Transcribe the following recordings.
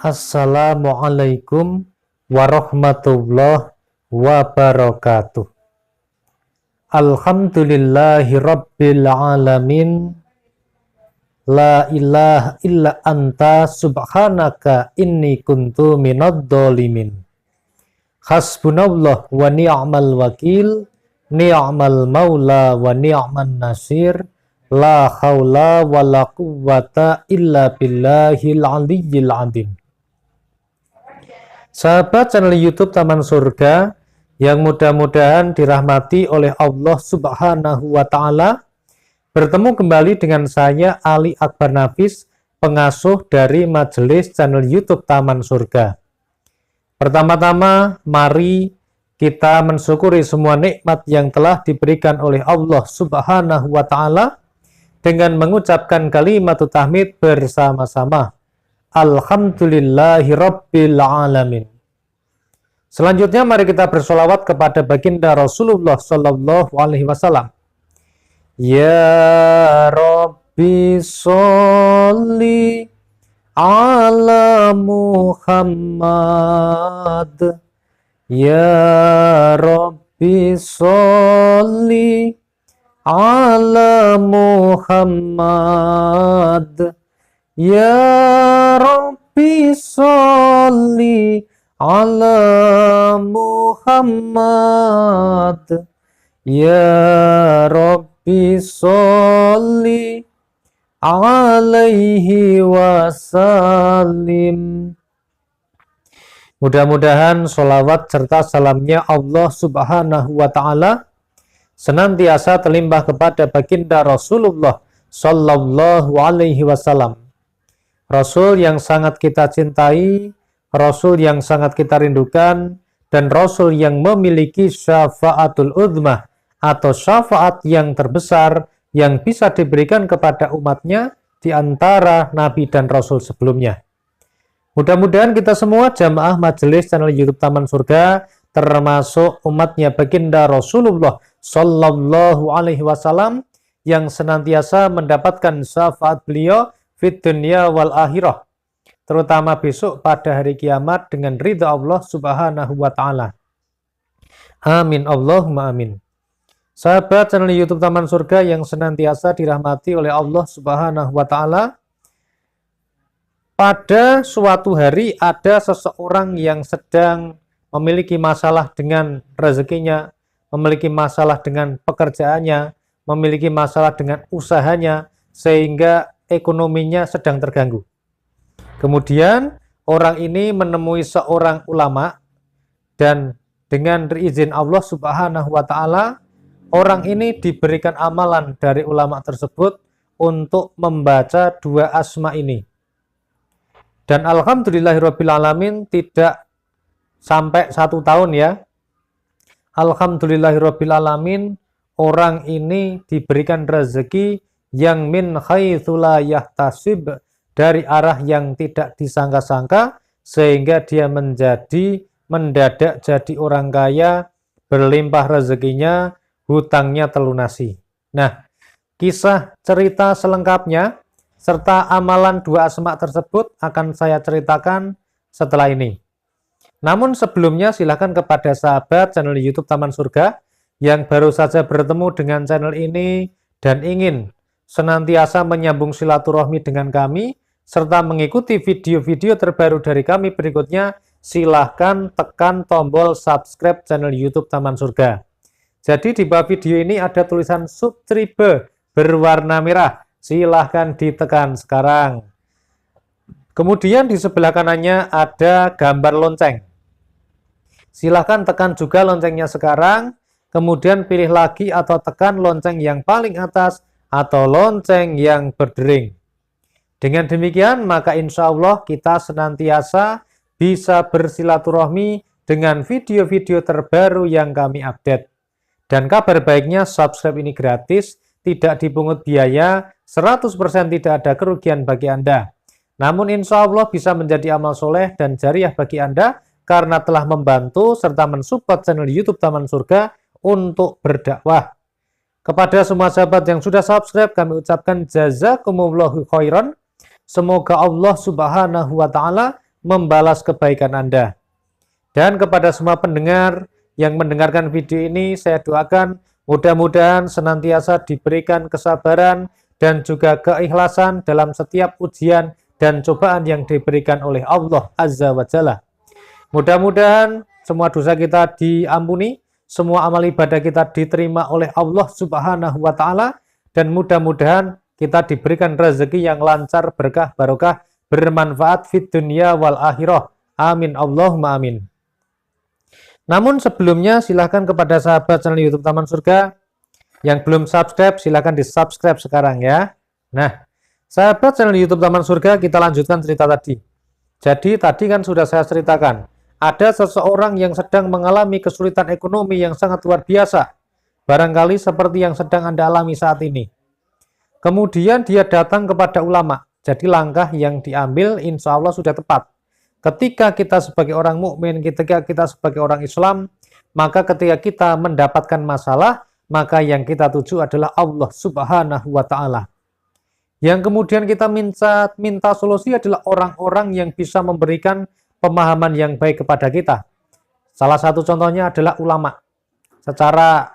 Assalamualaikum warahmatullahi wabarakatuh. Alhamdulillahi rabbil alamin. La ilaha illa anta subhanaka inni kuntu minadh dhalimin. Hasbunallah wa ni'mal wakil, ni'mal maula wa ni'man nasir. La haula wa la quwwata illa billahil aliyyil azim. Sahabat channel YouTube Taman Surga yang mudah-mudahan dirahmati oleh Allah Subhanahu wa Ta'ala, bertemu kembali dengan saya Ali Akbar Nafis, pengasuh dari majelis channel YouTube Taman Surga. Pertama-tama, mari kita mensyukuri semua nikmat yang telah diberikan oleh Allah Subhanahu wa Ta'ala dengan mengucapkan kalimat tahmid bersama-sama. Alhamdulillahi rabbil alamin. Selanjutnya mari kita bersolawat kepada baginda Rasulullah sallallahu alaihi wasallam. Ya Rabbi sholli ala Muhammad. Ya Rabbi sholli ala Muhammad. Ya Rabbi sholli ala Muhammad. Ya Rabbi sholli alaihi wasallim. Mudah-mudahan sholawat serta salamnya Allah Subhanahu wa Ta'ala senantiasa terlimpah kepada baginda Rasulullah sallallahu alaihi wasallam. Rasul yang sangat kita cintai, Rasul yang sangat kita rindukan, dan Rasul yang memiliki syafaatul uzmah atau syafaat yang terbesar yang bisa diberikan kepada umatnya di antara Nabi dan Rasul sebelumnya. Mudah-mudahan kita semua jamaah majelis channel YouTube Taman Surga termasuk umatnya baginda Rasulullah sallallahu alaihi wasallam yang senantiasa mendapatkan syafaat beliau fit dunya wal akhirah, terutama besok pada hari kiamat dengan ridha Allah Subhanahu wa Ta'ala. Amin Allahumma amin. Sahabat channel YouTube Taman Surga yang senantiasa dirahmati oleh Allah Subhanahu wa Ta'ala, pada suatu hari ada seseorang yang sedang memiliki masalah dengan rezekinya, memiliki masalah dengan pekerjaannya, memiliki masalah dengan usahanya, sehingga ekonominya sedang terganggu. Kemudian orang ini menemui seorang ulama, dan dengan izin Allah Subhanahu wa Ta'ala, orang ini diberikan amalan dari ulama tersebut untuk membaca dua asma ini. Dan alhamdulillahirrabbilalamin, tidak sampai 1 tahun ya. Alhamdulillahirrabbilalamin, orang ini diberikan rezeki yang min haitsu la yahtasib, dari arah yang tidak disangka-sangka, sehingga dia mendadak jadi orang kaya, berlimpah rezekinya, hutangnya terlunasi. Nah, kisah cerita selengkapnya serta amalan dua asma tersebut akan saya ceritakan setelah ini. Namun sebelumnya silakan kepada sahabat channel YouTube Taman Surga yang baru saja bertemu dengan channel ini dan ingin senantiasa menyambung silaturahmi dengan kami serta mengikuti video-video terbaru dari kami berikutnya, silahkan tekan tombol subscribe channel YouTube Taman Surga. Jadi di bawah video ini ada tulisan subscribe berwarna merah, silahkan ditekan sekarang. Kemudian di sebelah kanannya ada gambar lonceng, silahkan tekan juga loncengnya sekarang. Kemudian pilih lagi atau tekan lonceng yang paling atas atau lonceng yang berdering. Dengan demikian maka insya Allah kita senantiasa bisa bersilaturahmi dengan video-video terbaru yang kami update. Dan kabar baiknya, subscribe ini gratis, tidak dipungut biaya, 100% tidak ada kerugian bagi Anda. Namun insya Allah bisa menjadi amal soleh dan jariah bagi Anda karena telah membantu serta mensupport channel YouTube Taman Surga untuk berdakwah. Kepada semua sahabat yang sudah subscribe, kami ucapkan jazakumullahu khairan. Semoga Allah Subhanahu wa Ta'ala membalas kebaikan Anda. Dan kepada semua pendengar yang mendengarkan video ini, saya doakan mudah-mudahan senantiasa diberikan kesabaran dan juga keikhlasan dalam setiap ujian dan cobaan yang diberikan oleh Allah Azza wa Jalla. Mudah-mudahan semua dosa kita diampuni, semua amal ibadah kita diterima oleh Allah Subhanahu wa Ta'ala, dan mudah-mudahan kita diberikan rezeki yang lancar, berkah, barokah, bermanfaat fid dunya wal akhirah. Amin Allahumma amin. Namun sebelumnya silahkan kepada sahabat channel YouTube Taman Surga yang belum subscribe, silahkan di subscribe sekarang ya. Nah, sahabat channel YouTube Taman Surga, kita lanjutkan cerita tadi. Jadi tadi kan sudah saya ceritakan, ada seseorang yang sedang mengalami kesulitan ekonomi yang sangat luar biasa, barangkali seperti yang sedang Anda alami saat ini. Kemudian dia datang kepada ulama. Jadi langkah yang diambil insya Allah sudah tepat. Ketika kita sebagai orang mukmin, ketika kita sebagai orang Islam, maka ketika kita mendapatkan masalah, maka yang kita tuju adalah Allah Subhanahu wa Ta'ala. Yang kemudian kita minta solusi adalah orang-orang yang bisa memberikan pemahaman yang baik kepada kita. Salah satu contohnya adalah ulama. Secara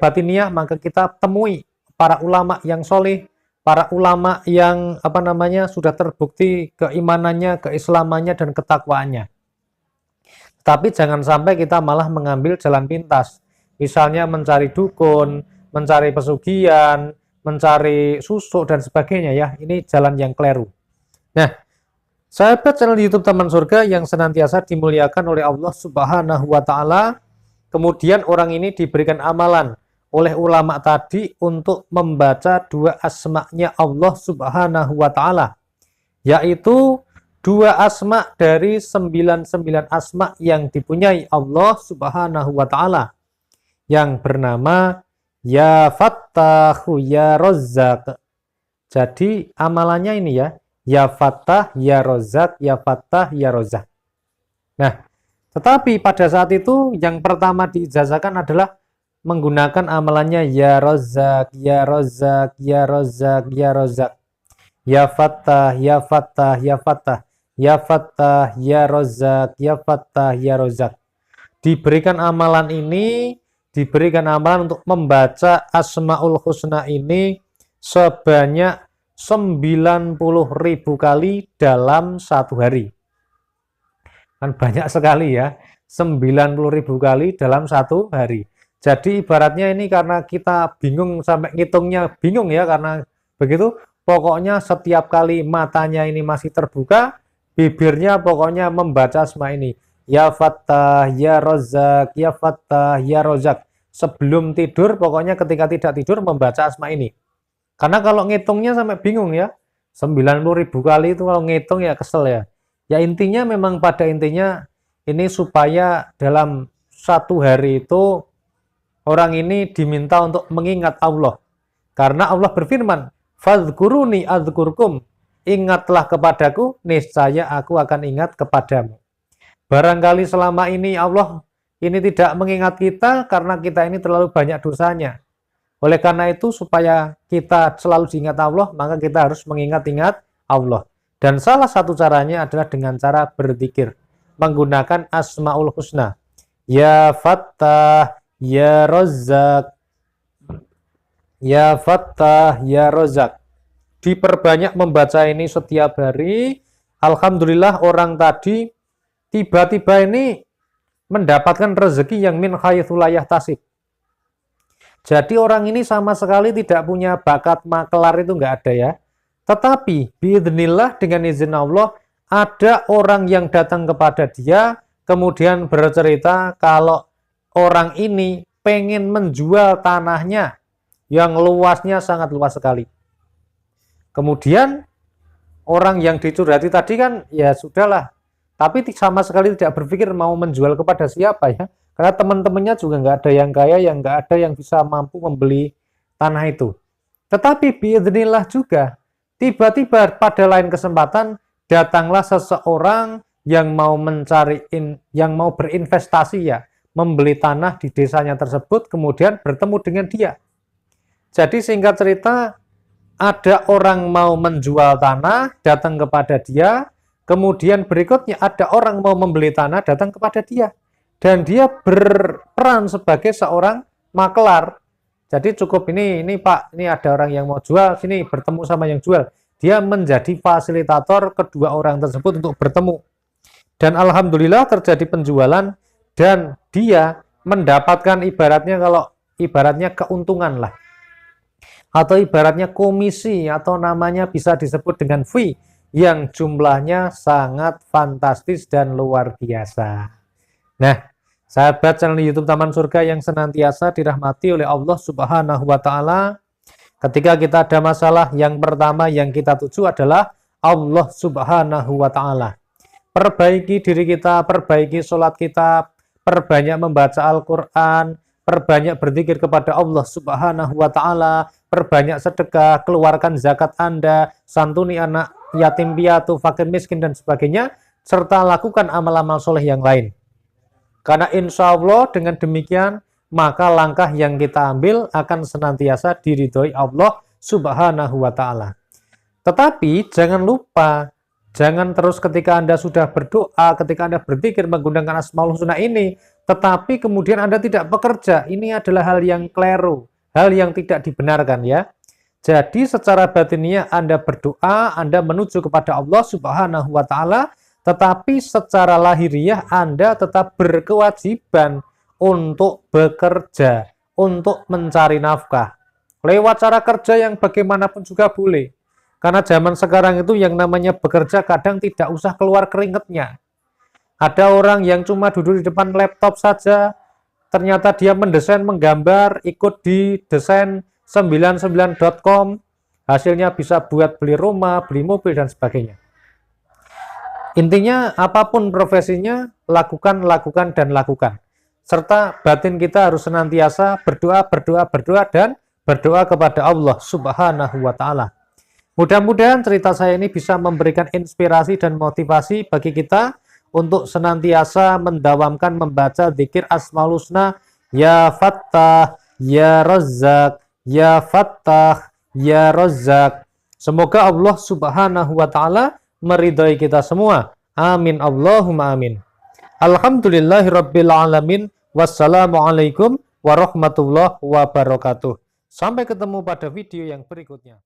batiniah, maka kita temui para ulama yang soleh, para ulama yang sudah terbukti keimanannya, keislamannya, dan ketakwaannya. Tapi jangan sampai kita malah mengambil jalan pintas. Misalnya mencari dukun, mencari pesugihan, mencari susuk, dan sebagainya ya. Ini jalan yang keliru. Nah, sahabat channel YouTube Taman Surga yang senantiasa dimuliakan oleh Allah Subhanahu wa Ta'ala, kemudian orang ini diberikan amalan oleh ulama tadi untuk membaca dua asma-nya Allah Subhanahu wa Ta'ala, yaitu dua asma dari 99 asma yang dipunyai Allah Subhanahu wa Ta'ala, yang bernama Ya Fattahu Ya Razzaq. Jadi amalannya ini Ya Fattah Ya Razzaq, Ya Fattah Ya Razzaq. Nah, tetapi pada saat itu yang pertama diijazahkan adalah menggunakan amalannya Ya Razzaq, Ya Razzaq, Ya Razzaq, Ya Razzaq, Ya Fattah, Ya Fattah, Ya Fattah, Ya Fattah, Ya Razzaq, Ya Fattah, Ya Razzaq. Diberikan amalan ini, diberikan amalan untuk membaca Asmaul Husna ini sebanyak 90.000 kali dalam satu hari. Kan banyak sekali ya, 90.000 kali dalam satu hari. Jadi ibaratnya ini karena kita bingung sampai ngitungnya bingung ya, karena begitu pokoknya setiap kali matanya ini masih terbuka, bibirnya pokoknya membaca asma ini. Ya Fattah, Ya Razzaq, Ya Fattah, Ya Razzaq. Sebelum tidur, pokoknya ketika tidak tidur membaca asma ini. Karena kalau ngitungnya sampai bingung ya, 90.000 kali itu kalau ngitung ya kesel ya. Ya intinya memang pada intinya ini supaya dalam satu hari itu orang ini diminta untuk mengingat Allah. Karena Allah berfirman, "Fadhkuruni adzkurkum." Ingatlah kepadaku, niscaya aku akan ingat kepadamu. Barangkali selama ini Allah ini tidak mengingat kita karena kita ini terlalu banyak dosanya. Oleh karena itu, supaya kita selalu diingat Allah, maka kita harus mengingat-ingat Allah. Dan salah satu caranya adalah dengan cara berzikir, menggunakan Asmaul Husna. Ya Fattah, Ya Razzaq, Ya Fattah, Ya Razzaq. Diperbanyak membaca ini setiap hari. Alhamdulillah orang tadi tiba-tiba ini mendapatkan rezeki yang min haitsu la yahtasib. Jadi orang ini sama sekali tidak punya bakat makelar, itu nggak ada ya. Tetapi biidznillah, dengan izin Allah, ada orang yang datang kepada dia kemudian bercerita kalau orang ini pengen menjual tanahnya yang luasnya sangat luas sekali. Kemudian orang yang dicurhati tadi kan ya sudahlah, tapi sama sekali tidak berpikir mau menjual kepada siapa ya, karena teman-temannya juga nggak ada yang kaya, yang nggak ada yang bisa mampu membeli tanah itu. Tetapi biidznillah juga tiba-tiba pada lain kesempatan datanglah seseorang yang mau yang mau berinvestasi ya, membeli tanah di desanya tersebut, kemudian bertemu dengan dia. Jadi singkat cerita, ada orang mau menjual tanah, datang kepada dia, Kemudian berikutnya ada orang mau membeli tanah datang kepada dia. Dan dia berperan sebagai seorang makelar. Jadi cukup ini Pak, ini ada orang yang mau jual, sini bertemu sama yang jual. Dia menjadi fasilitator kedua orang tersebut untuk bertemu. Dan alhamdulillah terjadi penjualan dan dia mendapatkan ibaratnya keuntungan lah. Atau ibaratnya komisi atau namanya bisa disebut dengan fee yang jumlahnya sangat fantastis dan luar biasa. Nah, sahabat channel YouTube Taman Surga yang senantiasa dirahmati oleh Allah Subhanahu wa taala, ketika kita ada masalah, yang pertama yang kita tuju adalah Allah Subhanahu wa taala. Perbaiki diri kita, perbaiki sholat kita, perbanyak membaca Al-Qur'an, perbanyak berzikir kepada Allah Subhanahu wa taala, perbanyak sedekah, keluarkan zakat Anda, santuni anak yatim piatu, fakir miskin dan sebagainya, serta lakukan amal-amal soleh yang lain. Karena insya Allah dengan demikian, maka langkah yang kita ambil akan senantiasa diridhoi Allah Subhanahu wa ta'ala. Tetapi jangan lupa, jangan terus ketika Anda sudah berdoa, ketika Anda berzikir menggunakan Asmaul Husna ini, tetapi kemudian Anda tidak bekerja. Ini adalah hal yang keliru, hal yang tidak dibenarkan ya. Jadi secara batiniah Anda berdoa, Anda menuju kepada Allah Subhanahu wa ta'ala, tetapi secara lahiriah Anda tetap berkewajiban untuk bekerja, untuk mencari nafkah. Lewat cara kerja yang bagaimanapun juga boleh. Karena zaman sekarang itu yang namanya bekerja kadang tidak usah keluar keringetnya. Ada orang yang cuma duduk di depan laptop saja, ternyata dia mendesain, menggambar, ikut di desain 99.com, hasilnya bisa buat beli rumah, beli mobil, dan sebagainya. Intinya apapun profesinya, lakukan, dan lakukan. Serta batin kita harus senantiasa berdoa, dan berdoa kepada Allah Subhanahu wa ta'ala. Mudah-mudahan cerita saya ini bisa memberikan inspirasi dan motivasi bagi kita untuk senantiasa mendawamkan membaca zikir Asmaul Husna, Ya Fattah, Ya Razzaq, Ya Fattah, Ya Razzaq. Semoga Allah Subhanahu wa ta'ala meridhai kita semua. Amin Allahumma amin. Alhamdulillahirabbil alamin. Wassalamualaikum warahmatullahi wabarakatuh. Sampai ketemu pada video yang berikutnya.